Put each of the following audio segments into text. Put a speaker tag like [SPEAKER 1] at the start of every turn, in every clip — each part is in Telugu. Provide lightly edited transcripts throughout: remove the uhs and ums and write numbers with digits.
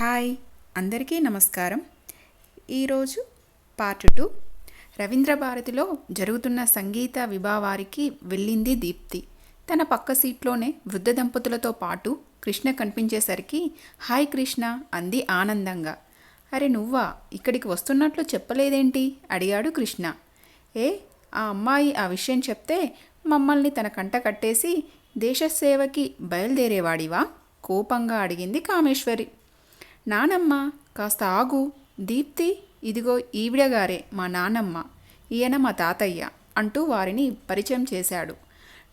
[SPEAKER 1] హాయ్, అందరికీ నమస్కారం. ఈరోజు పార్ట్ 2. రవీంద్ర భారతిలో జరుగుతున్న సంగీత విభావారికి వెళ్ళింది దీప్తి. తన పక్క సీట్లోనే వృద్ధ దంపతులతో పాటు కృష్ణ కనిపించేసరికి హాయ్ కృష్ణ అంది ఆనందంగా. అరే నువ్వా, ఇక్కడికి వస్తున్నట్లు చెప్పలేదేంటి అడిగాడు కృష్ణ. ఆ అమ్మాయి ఆ విషయం చెప్తే మమ్మల్ని తన కంట కట్టేసి దేశసేవకి బయలుదేరేవాడివా కోపంగా అడిగింది కామేశ్వరి. నానమ్మ కాస్త ఆగు దీప్తి, ఇదిగో ఈవిడగారే మా నానమ్మ, ఈయన మా తాతయ్య అంటూ వారిని పరిచయం చేశాడు.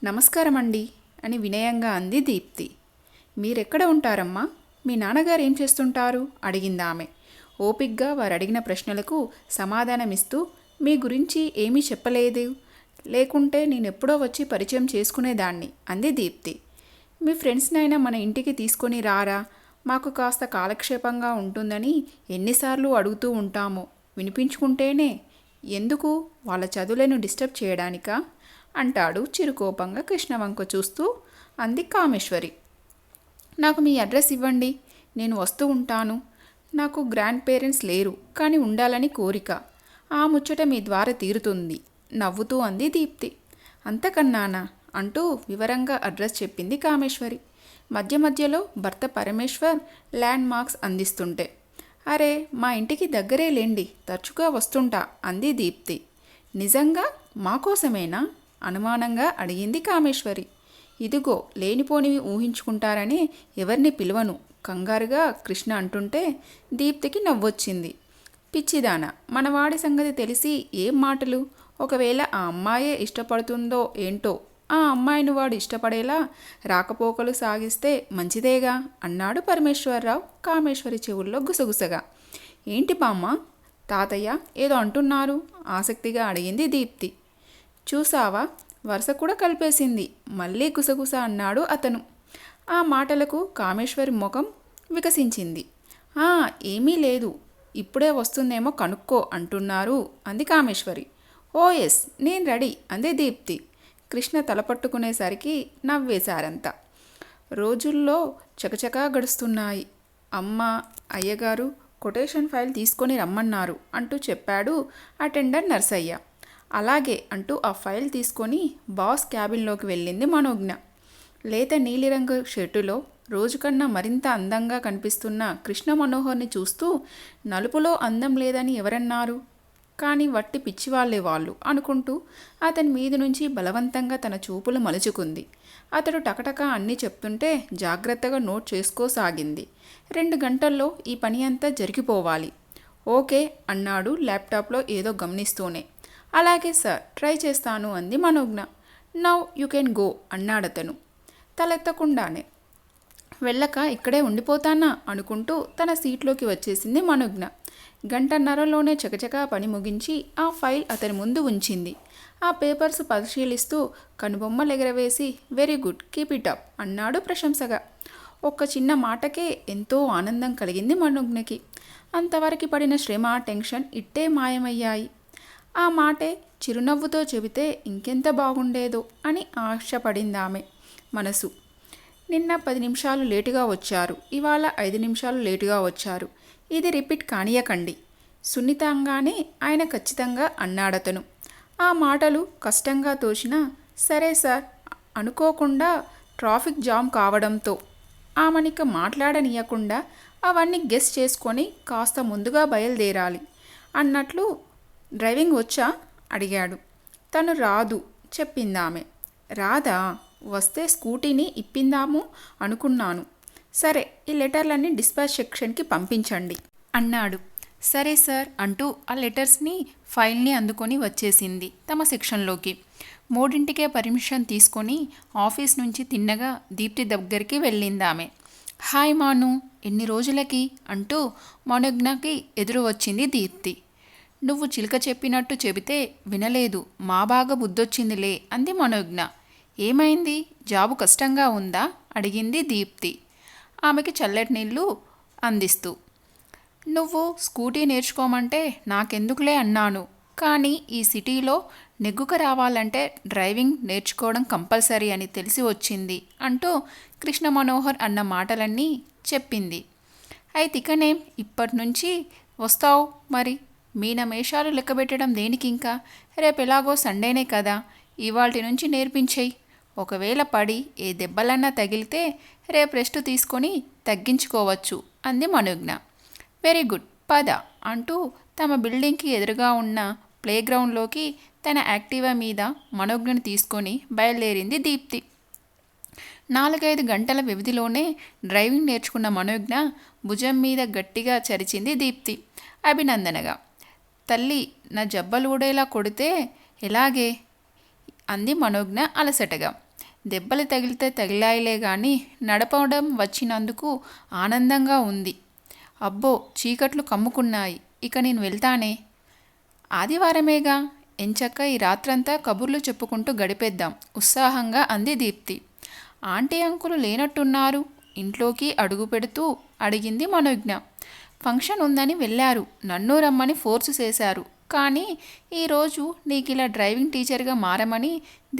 [SPEAKER 1] నమస్కారమండి అని వినయంగా అంది దీప్తి. మీరెక్కడ ఉంటారమ్మా, మీ నాన్నగారు ఏం చేస్తుంటారు అడిగిందామె. ఓపిగ్గా వారు అడిగిన ప్రశ్నలకు సమాధానమిస్తూ మీ గురించి ఏమీ చెప్పలేదు, లేకుంటే నేనెప్పుడో వచ్చి పరిచయం చేసుకునేదాన్ని అంది దీప్తి. మీ ఫ్రెండ్స్నైనా మన ఇంటికి తీసుకొని రారా, మాకు కాస్త కాలక్షేపంగా ఉంటుందని ఎన్నిసార్లు అడుగుతూ ఉంటామో, వినిపించుకుంటేనే. ఎందుకు, వాళ్ళ చదువులను డిస్టర్బ్ చేయడానికా అంటాడు చిరుకోపంగా కృష్ణవంక చూస్తూ అంది కామేశ్వరి. నాకు మీ అడ్రస్ ఇవ్వండి, నేను వస్తూ ఉంటాను. నాకు గ్రాండ్ పేరెంట్స్ లేరు, కానీ ఉండాలని కోరిక. ఆ ముచ్చట మీ ద్వారా తీరుతుంది నవ్వుతూ అంది దీప్తి. అంతకన్నానా అంటూ వివరంగా అడ్రస్ చెప్పింది కామేశ్వరి. మధ్య మధ్యలో భర్త పరమేశ్వర్ ల్యాండ్ మార్క్స్ అందిస్తుంటే, అరే మా ఇంటికి దగ్గరే లేండి, తరచుగా వస్తుంటా అంది దీప్తి. నిజంగా మాకోసమేనా అనుమానంగా అడిగింది కామేశ్వరి. ఇదిగో లేనిపోనివి ఊహించుకుంటారని ఎవరిని పిలవను కంగారుగా కృష్ణ అంటుంటే దీప్తికి నవ్వొచ్చింది. పిచ్చిదాన, మనవాడి సంగతి తెలిసి ఏం మాటలు, ఒకవేళ ఆ అమ్మాయే ఇష్టపడుతుందో ఏంటో, ఆ అమ్మాయిని వాడు ఇష్టపడేలా రాకపోకలు సాగిస్తే మంచిదేగా అన్నాడు పరమేశ్వరరావు కామేశ్వరి చెవుల్లో గుసగుసగా. ఏంటి బామ్మ, తాతయ్య ఏదో అంటున్నారు ఆసక్తిగా అడిగింది దీప్తి. చూసావా, వరుస కూడా కలిపేసింది మళ్ళీ గుసగుస అన్నాడు అతను. ఆ మాటలకు కామేశ్వరి ముఖం వికసించింది. ఏమీ లేదు, ఇప్పుడే వస్తుందేమో కనుక్కో అంటున్నారు అంది కామేశ్వరి. ఓ ఎస్, నేను రెడీ అంది దీప్తి. కృష్ణ తలపట్టుకునేసరికి నవ్వేశారంతా. రోజుల్లో చకచకా గడుస్తున్నాయి. అమ్మ, అయ్యగారు కొటేషన్ ఫైల్ తీసుకొని రమ్మన్నారు అంటూ చెప్పాడు అటెండర్ నర్సయ్య. అలాగే అంటూ ఆ ఫైల్ తీసుకొని బాస్ క్యాబిన్లోకి వెళ్ళింది మనోజ్ఞ. లేత నీలిరంగు షర్టులో రోజుకన్నా మరింత అందంగా కనిపిస్తున్న కృష్ణ మనోహర్ని చూస్తూ నలుపులో అందం లేదని ఎవరన్నారు, కానీ వట్టి పిచ్చివాళ్లే వాళ్ళు అనుకుంటూ అతని మీద నుంచి బలవంతంగా తన చూపులు మలుచుకుంది. అతడు టకటక అన్నీ చెప్తుంటే జాగ్రత్తగా నోట్ చేసుకోసాగింది. 2 గంటల్లో ఈ పని అంతా జరిగిపోవాలి. ఓకే అన్నాడు ల్యాప్టాప్లో ఏదో గమనిస్తూనే. అలాగే సార్, ట్రై చేస్తాను అంది మనోజ్ఞ. నౌ యూ కెన్ గో అన్నాడతను తలెత్తకుండానే. వెళ్ళక ఇక్కడే ఉండిపోతానా అనుకుంటూ తన సీట్లోకి వచ్చేసింది మనోజ్ఞ. గంటన్నరలోనే చకచకా పని ముగించి ఆ ఫైల్ అతని ముందు ఉంచింది. ఆ పేపర్స్ పరిశీలిస్తూ కనుబొమ్మలెగరవేసి very good, keep it up అన్నాడు ప్రశంసగా. ఒక్క చిన్న మాటకే ఎంతో ఆనందం కలిగింది మనోజ్ఞకి. అంతవరకు పడిన శ్రమ, టెన్షన్ ఇట్టే మాయమయ్యాయి. ఆ మాటే చిరునవ్వుతో చెబితే ఇంకెంత బాగుండేదో అని ఆశపడిందామె మనసు. నిన్న 10 నిమిషాలు లేటుగా వచ్చారు, ఇవాళ 5 నిమిషాలు లేటుగా వచ్చారు, ఇది రిపీట్ కానీయకండి సున్నితంగానే ఆయన ఖచ్చితంగా అన్నాడతను. ఆ మాటలు కష్టంగా తోచినా సరే సార్, అనుకోకుండా ట్రాఫిక్ జామ్ కావడంతో ఆమెనిక మాట్లాడనీయకుండా అవన్నీ గెస్ చేసుకొని కాస్త ముందుగా బయలుదేరాలి అన్నట్లు. డ్రైవింగ్ వచ్చా అడిగాడు. తను రాదు చెప్పిందామె. రాదా, వస్తే స్కూటీని ఇప్పిందాము అనుకున్నాను. సరే, ఈ లెటర్లన్నీ డిస్పాచ్ సెక్షన్కి పంపించండి అన్నాడు. సరే సార్ అంటూ ఆ లెటర్స్ని ఫైల్ని అందుకొని వచ్చేసింది తమ సెక్షన్లోకి. 3ంటికే పర్మిషన్ తీసుకొని ఆఫీస్ నుంచి తిన్నగా దీప్తి దగ్గరికి వెళ్ళిందామె. హాయ్ మాను, ఎన్ని రోజులకి అంటూ మనోజ్ఞకి ఎదురు వచ్చింది దీప్తి. నువ్వు చిలుక చెప్పినట్టు చెబితే వినలేదు, మా బాగా బుద్ధొచ్చిందిలే అంది మనోజ్ఞ. ఏమైంది, జాబు కష్టంగా ఉందా అడిగింది దీప్తి ఆమెకి చల్లటి నీళ్ళు అందిస్తూ. నువ్వు స్కూటీ నేర్చుకోమంటే నాకెందుకులే అన్నాను, కానీ ఈ సిటీలో నెగ్గుక రావాలంటే డ్రైవింగ్ నేర్చుకోవడం కంపల్సరీ అని తెలిసి వచ్చింది అంటూ కృష్ణ మనోహర్ అన్న మాటలన్నీ చెప్పింది. అయితే ఇకనేం ఇప్పటి నుంచి వస్తావు మరి? మీనమేషాలు లెక్కబెట్టడం దేనికి ఇంకా? రేపు ఎలాగో సండేనే కదా, ఇవాల్టి నుంచి నేర్పించేయి. ఒకవేళ పడి ఏ దెబ్బలన్నా తగిలితే రేపు రెస్ట్ తీసుకొని తగ్గించుకోవచ్చు అంది మనోజ్ఞ. వెరీ గుడ్, పద అంటూ తమ బిల్డింగ్కి ఎదురుగా ఉన్న ప్లేగ్రౌండ్లోకి తన యాక్టివా మీద మనోజ్ఞని తీసుకొని బయలుదేరింది దీప్తి. 4-5 గంటల వ్యవధిలోనే డ్రైవింగ్ నేర్చుకున్న మనోజ్ఞ భుజం మీద గట్టిగా చరిచింది దీప్తి అభినందనగా. తల్లి, నా జబ్బలూడేలా కొడితే ఎలాగే అంది మనోజ్ఞ అలసటగా. దెబ్బలు తగిలితే తగిలాయిలే గాని నడపడం వచ్చినందుకు ఆనందంగా ఉంది. అబ్బో, చీకట్లు కమ్ముకున్నాయి, ఇక నేను వెళ్తానే. ఆదివారమేగా, ఎంచక్క ఈ రాత్రంతా కబుర్లు చెప్పుకుంటూ గడిపేద్దాం ఉత్సాహంగా అంది దీప్తి. ఆంటీ అంకులు లేనట్టున్నారు, ఇంట్లోకి అడుగు పెడుతూ అడిగింది మనోజ్ఞ. ఫంక్షన్ ఉందని వెళ్ళారు, నన్ను రమ్మని ఫోర్సు చేశారు. కానీ ఈరోజు నీకు ఇలా డ్రైవింగ్ టీచర్గా మారమని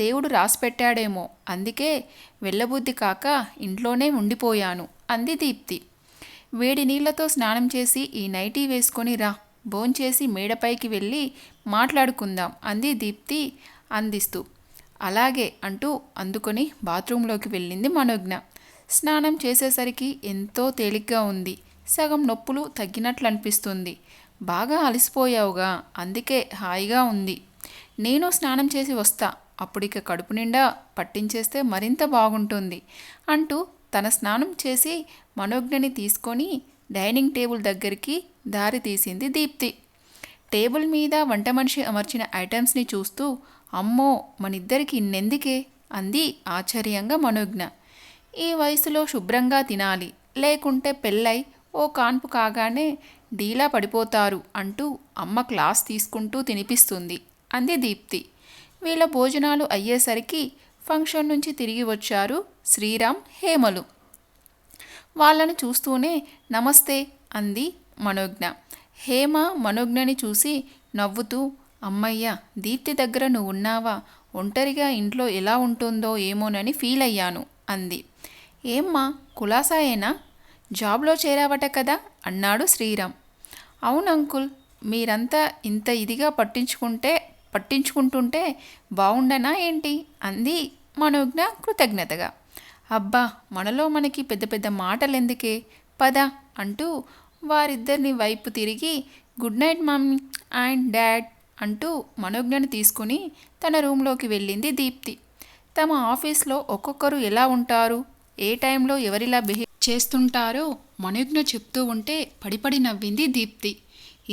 [SPEAKER 1] దేవుడు రాసిపెట్టాడేమో, అందుకే వెళ్ళబుద్ధి కాక ఇంట్లోనే ఉండిపోయాను అంది దీప్తి. వేడి నీళ్లతో స్నానం చేసి ఈ నైటీ వేసుకొని రా, భోంచేసి మేడపైకి వెళ్ళి మాట్లాడుకుందాం అంది దీప్తి అందిస్తూ. అలాగే అంటూ అందుకొని బాత్రూంలోకి వెళ్ళింది మనోజ్ఞ. స్నానం చేసేసరికి ఎంతో తేలిగ్గా ఉంది, సగం నొప్పులు తగ్గినట్లు అనిపిస్తుంది. బాగా అలసిపోయావుగా, అందుకే హాయిగా ఉంది. నేను స్నానం చేసి వస్తా, అప్పుడిక కడుపు నిండా పట్టించేస్తే మరింత బాగుంటుంది అంటూ తన స్నానం చేసి మనోజ్ఞని తీసుకొని డైనింగ్ టేబుల్ దగ్గరికి దారి తీసింది దీప్తి. టేబుల్ మీద వంట మనిషి అమర్చిన ఐటమ్స్ని చూస్తూ అమ్మో, మనిద్దరికి ఇన్నెందుకే అంది ఆశ్చర్యంగా మనోజ్ఞ. ఈ వయసులో శుభ్రంగా తినాలి, లేకుంటే పెళ్ళై ఓ కాన్పు కాగానే డీలా పడిపోతారు అంటూ అమ్మ క్లాస్ తీసుకుంటూ తినిపిస్తుంది అంది దీప్తి. వీళ్ళ భోజనాలు అయ్యేసరికి ఫంక్షన్ నుంచి తిరిగి వచ్చారు శ్రీరామ్, హేమలు. వాళ్ళను చూస్తూనే నమస్తే అంది మనోజ్ఞ. హేమ మనోజ్ఞని చూసి నవ్వుతూ, అమ్మయ్య, దీప్తి దగ్గర నువ్వు ఉన్నావా, ఒంటరిగా ఇంట్లో ఎలా ఉంటుందో ఏమోనని ఫీల్ అయ్యాను అంది. ఏమ్మా, కులాసాయేనా, జాబ్లో చేరావట కదా అన్నాడు శ్రీరామ్. అవును అంకుల్, మీరంతా ఇంత ఇదిగా పట్టించుకుంటుంటే బాగుండనా ఏంటి అంది మనోజ్ఞ కృతజ్ఞతగా. అబ్బా, మనలో మనకి పెద్ద పెద్ద మాటలెందుకే, పద అంటూ వారిద్దరిని వైపు తిరిగి good night mummy and dad అంటూ మనోజ్ఞని తీసుకుని తన రూంలోకి వెళ్ళింది దీప్తి. తమ ఆఫీస్లో ఒక్కొక్కరు ఎలా ఉంటారు, ఏ టైంలో ఎవరిలా బిహేవ్ చేస్తుంటారో మనోజ్ఞ చెప్తూ ఉంటే పడిపడి నవ్వింది దీప్తి.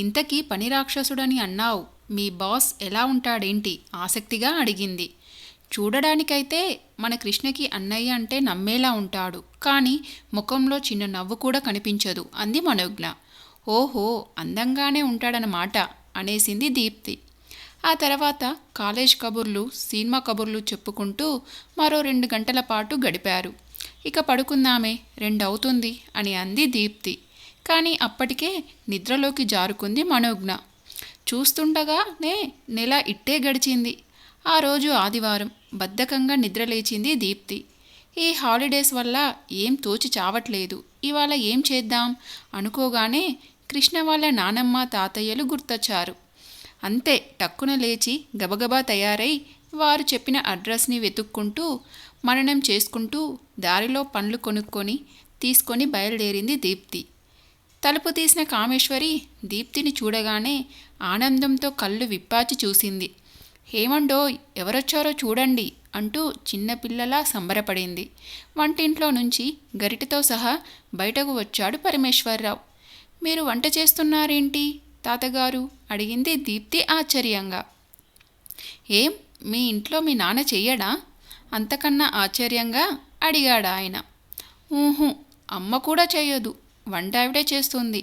[SPEAKER 1] ఇంతకీ పని రాక్షసుడని అన్నావు, మీ బాస్ ఎలా ఉంటాడేంటి ఆసక్తిగా అడిగింది. చూడడానికైతే మన కృష్ణకి అన్నయ్య అంటే నమ్మేలా ఉంటాడు, కానీ ముఖంలో చిన్న నవ్వు కూడా కనిపించదు అంది మనోజ్ఞ. ఓహో, అందంగానే ఉంటాడనమాట అనేసింది దీప్తి. ఆ తర్వాత కాలేజ్ కబుర్లు, సినిమా కబుర్లు చెప్పుకుంటూ మరో 2 గంటల పాటు గడిపారు. ఇక పడుకుందామే, 2 అవుతుంది అని అంది దీప్తి. కానీ అప్పటికే నిద్రలోకి జారుకుంది మనోజ్ఞ. చూస్తుండగానే నెల ఇట్టే గడిచింది. ఆ రోజు ఆదివారం. బద్ధకంగా నిద్రలేచింది దీప్తి. ఈ హాలిడేస్ వల్ల ఏం తోచి చావట్లేదు, ఇవాళ ఏం చేద్దాం అనుకోగానే కృష్ణ వాళ్ళ నానమ్మ తాతయ్యలు గుర్తొచ్చారు. అంతే, టక్కున లేచి గబగబా తయారై వారు చెప్పిన అడ్రస్ని వెతుక్కుంటూ మననం చేసుకుంటూ దారిలో పండ్లు కొనుక్కొని తీసుకొని బయలుదేరింది దీప్తి. తలుపు తీసిన కామేశ్వరి దీప్తిని చూడగానే ఆనందంతో కళ్ళు విప్పాచి చూసింది. హేమండోయ్, ఎవరొచ్చారో చూడండి అంటూ చిన్నపిల్లలా సంబరపడింది. వంటింట్లో నుంచి గరిటెతో సహా బయటకు వచ్చాడు పరమేశ్వరరావు. మీరు వంట చేస్తున్నారేంటి తాతగారు అడిగింది దీప్తి ఆశ్చర్యంగా. ఏం, మీ ఇంట్లో మీ నాన్న చెయ్యడా అంతకన్నా ఆశ్చర్యంగా అడిగాడు ఆయన. ఊహు, అమ్మ కూడా చెయ్యదు, వంట ఆవిడే చేస్తుంది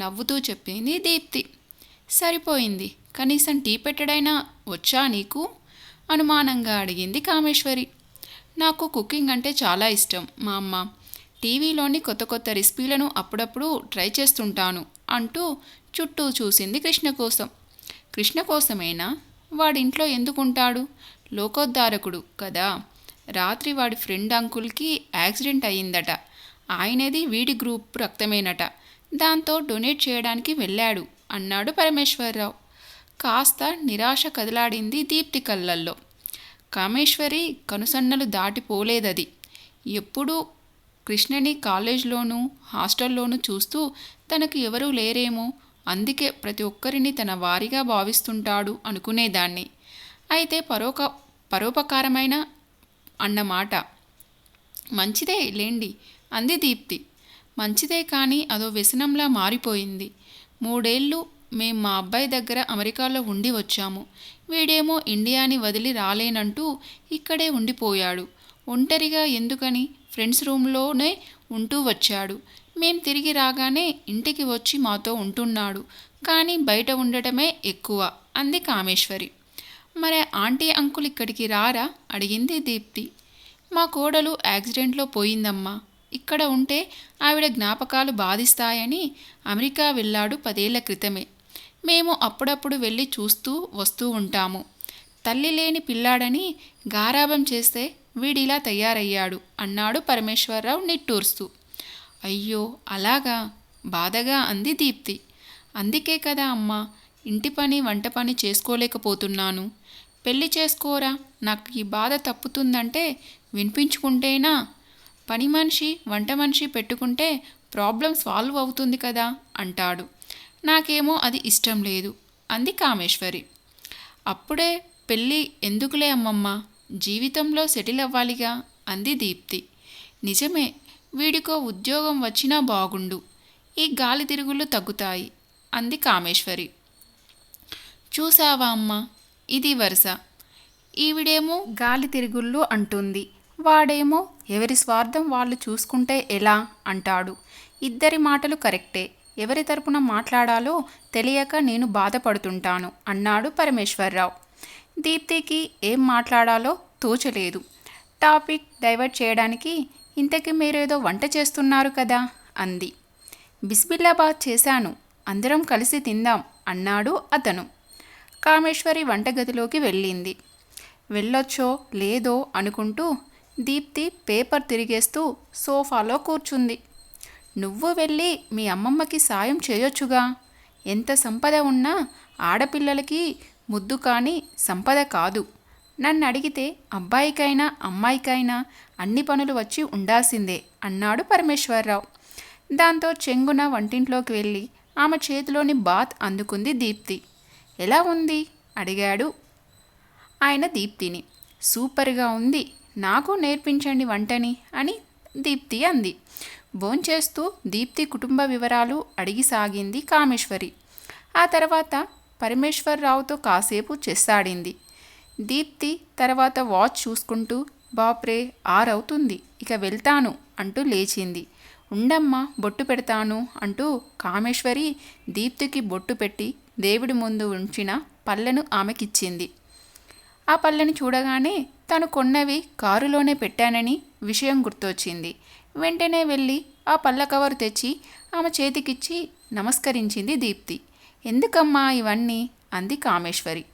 [SPEAKER 1] నవ్వుతూ చెప్పింది దీప్తి. సరిపోయింది, కనీసం టీ పెట్టడైనా వచ్చా నీకు అనుమానంగా అడిగింది కామేశ్వరి. నాకు కుకింగ్ అంటే చాలా ఇష్టం మా అమ్మ, టీవీలోని కొత్త కొత్త రెసిపీలను అప్పుడప్పుడు ట్రై చేస్తుంటాను అంటూ చుట్టూ చూసింది కృష్ణ కోసం. కృష్ణ కోసమేనా, వాడింట్లో ఎందుకుంటాడు, లోకోద్ధారకుడు కదా. రాత్రి వాడి ఫ్రెండ్ అంకుల్కి యాక్సిడెంట్ అయ్యిందట, ఆయనది వీడి గ్రూప్ రక్తమేనట. దాంతో డొనేట్ చేయడానికి వెళ్ళాడు అన్నాడు పరమేశ్వరరావు. కాస్త నిరాశ కదలాడింది దీప్తి కళ్ళల్లో. కామేశ్వరి కనుసన్నలు దాటిపోలేదది. ఎప్పుడూ కృష్ణని కాలేజ్లోనూ హాస్టల్లోనూ చూస్తూ తనకు ఎవరూ లేరేమో, అందుకే ప్రతి ఒక్కరిని తన వారిగా భావిస్తుంటాడు అనుకునేదాన్ని. అయితే పరోపకారమైన అన్నమాట. మంచిదే లేండి అంది దీప్తి. మంచిదే కానీ అదో వ్యసనంలా మారిపోయింది. 3 ఏళ్ళు మేం మా అబ్బాయి దగ్గర అమెరికాలో ఉండి వచ్చాము. వీడేమో ఇండియాని వదిలి రాలేనంటూ ఇక్కడే ఉండిపోయాడు. ఒంటరిగా ఎందుకని ఫ్రెండ్స్ రూమ్లోనే ఉంటూ వచ్చాడు. మేం తిరిగి రాగానే ఇంటికి వచ్చి మాతో ఉంటున్నాడు. కానీ బయట ఉండటమే ఎక్కువ అంది కామేశ్వరి. మరే ఆంటీ అంకుల్ ఇక్కడికి రారా అడిగింది దీప్తి. మా కోడలు యాక్సిడెంట్లో పోయిందమ్మా. ఇక్కడ ఉంటే ఆవిడ జ్ఞాపకాలు బాధిస్తాయని అమెరికా వెళ్ళాడు 10 ఏళ్ల క్రితమే. మేము అప్పుడప్పుడు వెళ్ళి చూస్తూ వస్తూ ఉంటాము. తల్లి లేని పిల్లాడని గారాబం చేస్తే వీడిలా తయారయ్యాడు అన్నాడు పరమేశ్వరరావు నిట్టూర్స్తూ. అయ్యో అలాగా, బాధగా అంది దీప్తి. అందుకే కదా అమ్మా ఇంటి పని వంట పని చేసుకోలేకపోతున్నాను. పెళ్లి చేసుకోరా, నాకు ఈ బాధ తప్పుతుందంటే వినిపించుకుంటేనా? పని మనిషి వంట మనిషి పెట్టుకుంటే ప్రాబ్లం సాల్వ్ అవుతుంది కదా అంటాడు. నాకేమో అది ఇష్టం లేదు అంది కామేశ్వరి. అప్పుడే పెళ్ళి ఎందుకులే అమ్మమ్మ, జీవితంలో సెటిల్ అవ్వాలిగా అంది దీప్తి. నిజమే, వీడికో ఉద్యోగం వచ్చినా బాగుండు, ఈ గాలి తిరుగులు తగ్గుతాయి అంది కామేశ్వరి. చూసావా అమ్మ, ఇది వరుస. ఈవిడేమో గాలి తిరుగుళ్ళు అంటుంది, వాడేమో ఎవరి స్వార్థం వాళ్ళు చూసుకుంటే ఎలా అంటాడు. ఇద్దరి మాటలు కరెక్టే, ఎవరి తరపున మాట్లాడాలో తెలియక నేను బాధపడుతుంటాను అన్నాడు పరమేశ్వరరావు. దీప్తికి ఏం మాట్లాడాలో తోచలేదు. టాపిక్ డైవర్ట్ చేయడానికి ఇంతకీ మీరేదో వంట చేస్తున్నారు కదా అంది. బిస్మిల్లాబాద్ చేశాను, అందరం కలిసి తిందాం అన్నాడు అతను. కామేశ్వరి వంటగదిలోకి వెళ్ళింది. వెళ్ళొచ్చో లేదో అనుకుంటూ దీప్తి పేపర్ తిరిగేస్తూ సోఫాలో కూర్చుంది. నువ్వు వెళ్ళి మీ అమ్మమ్మకి సాయం చేయొచ్చుగా. ఎంత సంపద ఉన్నా ఆడపిల్లలకి ముద్దు కానీ సంపద కాదు. నన్ను అడిగితే అబ్బాయికైనా అమ్మాయికైనా అన్ని పనులు వచ్చి ఉండాల్సిందే అన్నాడు పరమేశ్వరరావు. దాంతో చెంగున వంటింట్లోకి వెళ్ళి ఆమె చేతిలోని బాత్ అందుకుంది దీప్తి. ఎలా ఉంది అడిగాడు ఆయన దీప్తిని. సూపర్గా ఉంది, నాకు నేర్పించండి వంటని అని దీప్తి అంది. భోంచేస్తూ దీప్తి కుటుంబ వివరాలు అడిగి సాగింది కామేశ్వరి. ఆ తర్వాత పరమేశ్వరరావుతో కాసేపు చెస్సాడింది. దీప్తి తర్వాత వాచ్ చూసుకుంటూ బాప్రే 6 అవుతుంది, ఇక వెళ్తాను అంటూ లేచింది. ఉండమ్మా బొట్టు పెడతాను అంటూ కామేశ్వరి దీప్తికి బొట్టు పెట్టి దేవుడి ముందు ఉంచిన పళ్ళను ఆమెకిచ్చింది. ఆ పళ్ళని చూడగానే తను కొన్నవి కారులోనే పెట్టానని విషయం గుర్తొచ్చింది. వెంటనే వెళ్ళి ఆ పళ్ళ కవరు తెచ్చి ఆమె చేతికిచ్చి నమస్కరించింది దీప్తి. ఎందుకమ్మా ఇవన్నీ అంది కామేశ్వరి.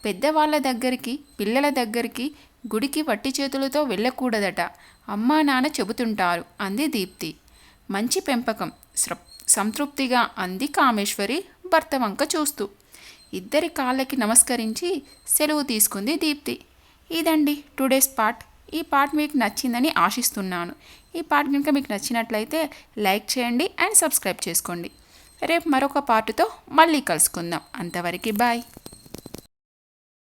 [SPEAKER 1] పెద్దవాళ్ళ దగ్గరికి పిల్లల దగ్గరికి గుడికి వట్టి చేతులతో వెళ్ళకూడదట, అమ్మా నాన్న చెబుతుంటారు అంది దీప్తి. మంచి పెంపకం సంతృప్తిగా అంది కామేశ్వరి భర్త వంక చూస్తూ. ఇద్దరి కాళ్ళకి నమస్కరించి సెలవు తీసుకుంది దీప్తి. ఇదండి టుడేస్ పార్ట్. ఈ పార్ట్ మీకు నచ్చిందని ఆశిస్తున్నాను. ఈ పార్ట్ కనుక మీకు నచ్చినట్లయితే లైక్ చేయండి అండ్ సబ్స్క్రైబ్ చేసుకోండి. రేపు మరొక పార్టుతో మళ్ళీ కలుసుకుందాం. అంతవరకు బాయ్.